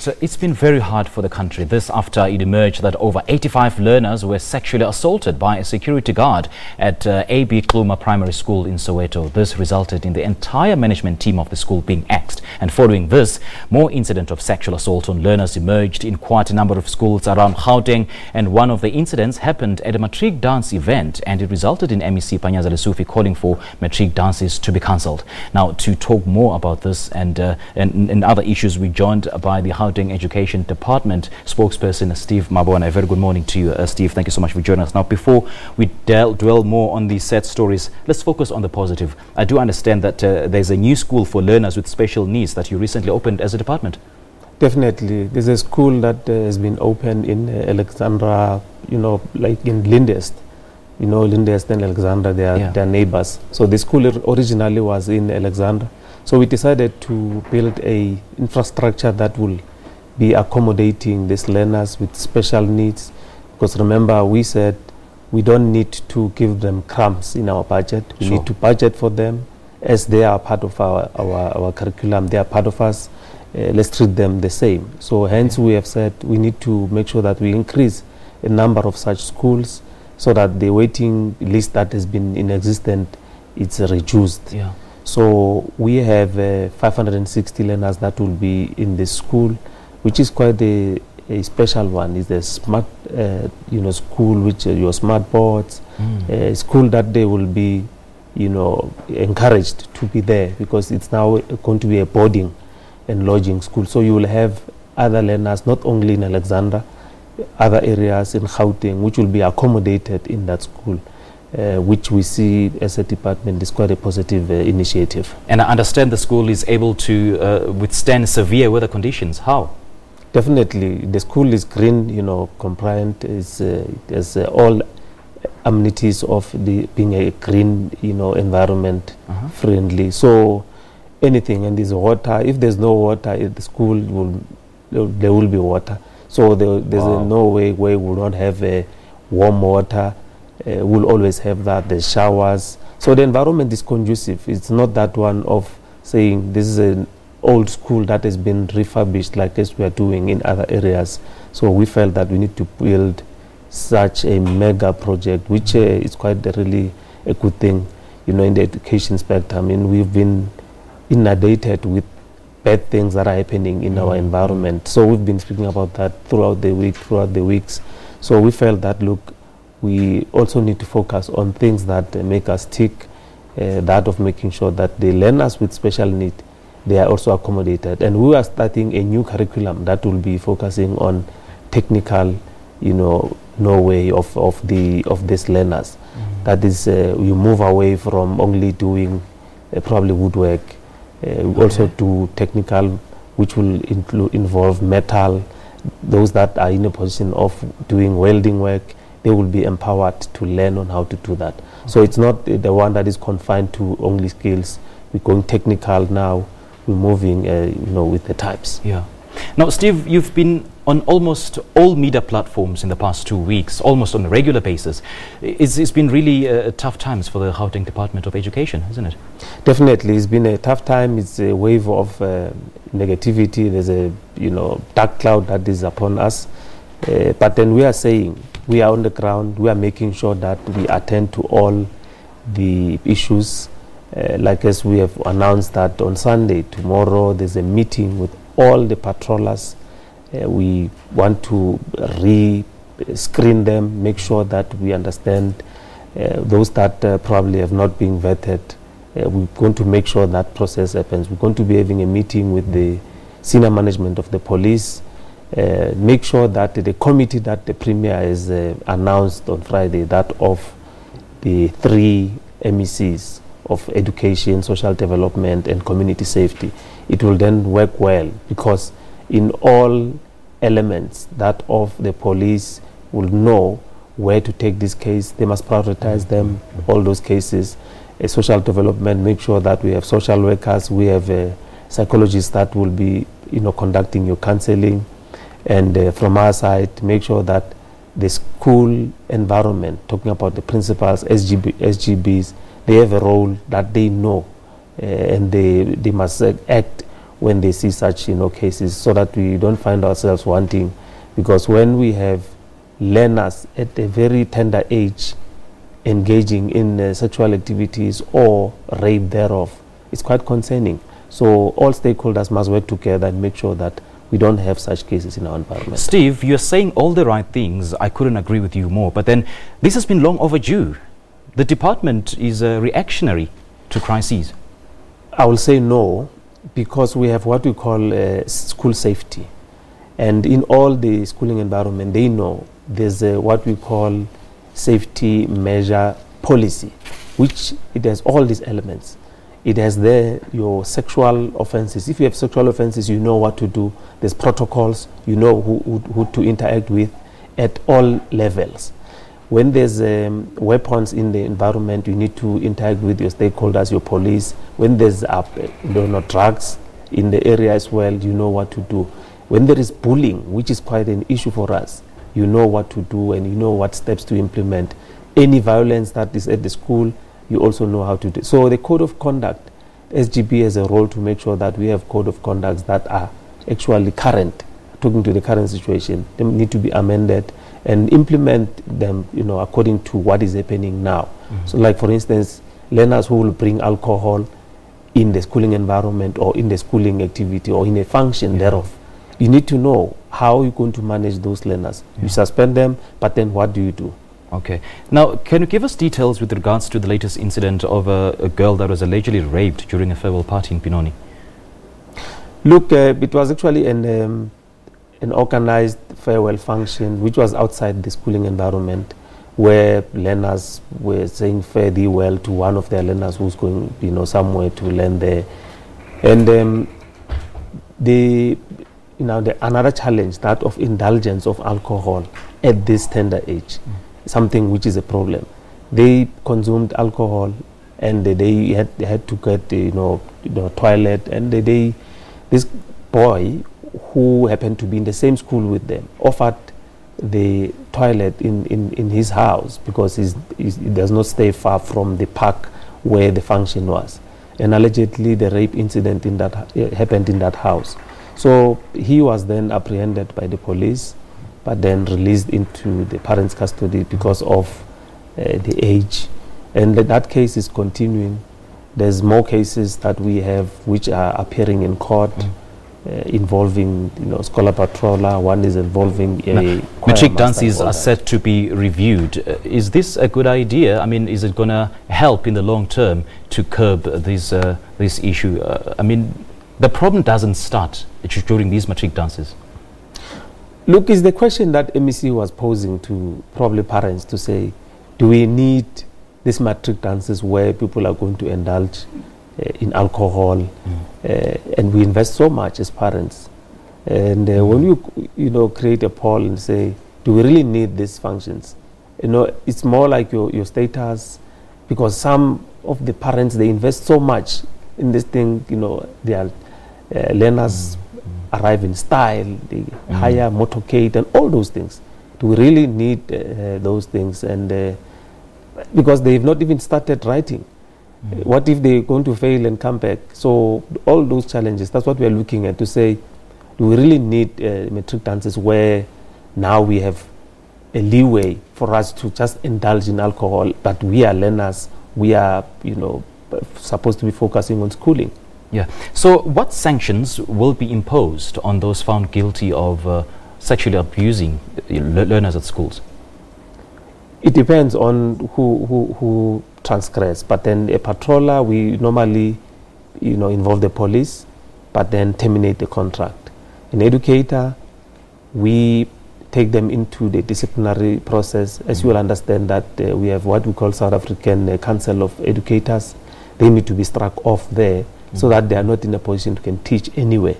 it's been very hard for the country. This after it emerged that over 85 learners were sexually assaulted by a security guard at AB Xuma Primary School in Soweto. This resulted in the entire management team of the school being axed. And following this, more incidents of sexual assault on learners emerged in quite a number of schools around Gauteng. And one of the incidents happened at a Matric dance event, and it resulted in MEC Panyaza Lesufi calling for Matric dances to be cancelled. Now, to talk more about this and other issues, we joined by the Gauteng Education Department spokesperson Steve Mabona. A very good morning to you, Steve. Thank you so much for joining us. Now, before we dwell more on these sad stories, let's focus on the positive. I do understand that there's a new school for learners with special needs that you recently opened as a department. Definitely. There's a school that has been opened in Alexandra, like in Lyndhurst. Lyndhurst and Alexandra, they are neighbors. So the school originally was in Alexandra. So we decided to build a infrastructure that will be accommodating these learners with special needs. Because remember, we said we don't need to give them crumbs in our budget. We need to budget for them as they are part of our curriculum. They are part of us. Let's treat them the same. So hence we have said we need to make sure that we increase a number of such schools so that the waiting list that has been in existence is reduced. Yeah. So we have 560 learners that will be in the school, which is quite a special one. It's a smart, school which your smart boards, a school that they will be, encouraged to be there because it's now going to be a boarding and lodging school. So you will have other learners, not only in Alexandra, other areas in Gauteng, which will be accommodated in that school. Which we see as a department is quite a positive initiative. And I understand the school is able to withstand severe weather conditions. How? Definitely. The school is green, compliant. It has all amenities of being a green, environment friendly. So anything, and there's water. If there's no water at the school, there will be water. So there's no way we will not have warm water. We'll always have that. There's showers. So the environment is conducive. It's not that one of saying this is an old school that has been refurbished like as we are doing in other areas. So we felt that we need to build such a mega project, which is quite really a good thing, in the education spectrum. I mean, we've been inundated with bad things that are happening in our environment. So we've been speaking about that throughout the weeks. So we felt that, look, we also need to focus on things that make us tick, that of making sure that the learners with special need, they are also accommodated. And we are starting a new curriculum that will be focusing on technical, way of these learners. That is, we move away from only doing probably woodwork. We also do technical, which will involve metal. Those that are in a position of doing welding work, they will be empowered to learn on how to do that. So it's not the one that is confined to only skills. We're going technical now. We're moving, with the types. Yeah. Now, Steve, you've been on almost all media platforms in the past 2 weeks, almost on a regular basis. It's been really tough times for the Gauteng Department of Education, isn't it? Definitely. It's been a tough time. It's a wave of negativity. There's a, dark cloud that is upon us. But then we are saying, we are on the ground, we are making sure that we attend to all the issues. Like as we have announced that on Sunday, tomorrow, there's a meeting with all the patrollers. We want to re-screen them, make sure that we understand those that probably have not been vetted. We're going to make sure that process happens. We're going to be having a meeting with the senior management of the police. Make sure that the committee that the Premier has announced on Friday, that of the 3 MECs of education, social development and community safety, it will then work well, because in all elements that of the police will know where to take this case. They must prioritize them, all those cases. Social development, make sure that we have social workers, we have psychologists that will be conducting your counseling. And from our side, make sure that the school environment, talking about the principals, SGBs, they have a role that they know, and they must act when they see such, cases, so that we don't find ourselves wanting, because when we have learners at a very tender age engaging in sexual activities or rape thereof, it's quite concerning. So all stakeholders must work together and make sure that we don't have such cases in our environment. Steve, you're saying all the right things. I couldn't agree with you more. But then this has been long overdue. The department is reactionary to crises. I will say no, because we have what we call school safety. And in all the schooling environment, they know there's what we call safety measure policy, which it has all these elements. It has there your sexual offenses. If you have sexual offenses, you know what to do. There's protocols, you know who to interact with at all levels. When there's weapons in the environment, you need to interact with your stakeholders, your police. When there's drugs in the area as well, you know what to do. When there is bullying, which is quite an issue for us, you know what to do and you know what steps to implement. Any violence that is at the school, you also know how to do. So the code of conduct, SGB has a role to make sure that we have code of conducts that are actually current, talking to the current situation. They need to be amended and implement them, according to what is happening now. So like, for instance, learners who will bring alcohol in the schooling environment or in the schooling activity or in a function thereof, you need to know how you're going to manage those learners. You suspend them, but then what do you do? Okay. Now, can you give us details with regards to the latest incident of a girl that was allegedly raped during a farewell party in Banani? Look, it was actually an organized farewell function which was outside the schooling environment, where learners were saying fare thee well to one of their learners who's going, somewhere to learn there. And another challenge, that of indulgence of alcohol at this tender age. Something which is a problem. They consumed alcohol and they had to get toilet, and this boy who happened to be in the same school with them offered the toilet in his house, because he does not stay far from the park where the function was, and allegedly the rape incident happened in that house. So he was then apprehended by the police, but then released into the parents' custody because of the age. And that case is continuing. There's more cases that we have which are appearing in court, involving scholar patroller. One is involving Matric dances are set to be reviewed. Is this a good idea? I mean, is it going to help in the long term to curb this issue? I mean, the problem doesn't start during these Matric dances. Look, it's the question that MEC was posing to probably parents, to say, do we need these Matric dances where people are going to indulge in alcohol, and we invest so much as parents? And when you create a poll and say, do we really need these functions? It's more like your status, because some of the parents, they invest so much in this thing. Their learners arrive in style, they hire motorcade and all those things. Do we really need those things? And because they've not even started writing. What if they're going to fail and come back? So all those challenges, that's what we're looking at, to say, do we really need Matric dances where now we have a leeway for us to just indulge in alcohol, but we are learners, we are supposed to be focusing on schooling. Yeah. So what sanctions will be imposed on those found guilty of sexually abusing learners at schools? It depends on who transgress, but then a patroller, we normally involve the police, but then terminate the contract. An educator, we take them into the disciplinary process. As you will understand that we have what we call South African Council of Educators. They need to be struck off there, so that they are not in a position to can teach anywhere.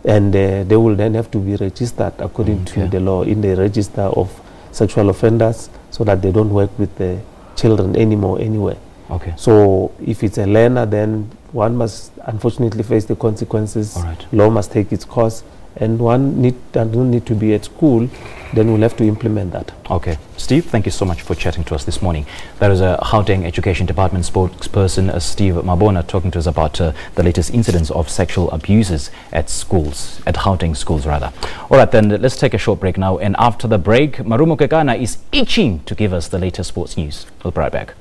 And they will then have to be registered according to the law in the register of sexual offenders, so that they don't work with the children anymore anywhere. Okay. So if it's a learner, then one must unfortunately face the consequences. All right. Law must take its course, and one doesn't need to be at school, then we'll have to implement that. Okay. Steve, thank you so much for chatting to us this morning. That is a Gauteng Education Department spokesperson, Steve Mabona, talking to us about the latest incidents of sexual abuses at schools, at Gauteng schools rather. All right, then let's take a short break now. And after the break, Marumo Kekana is itching to give us the latest sports news. We'll be right back.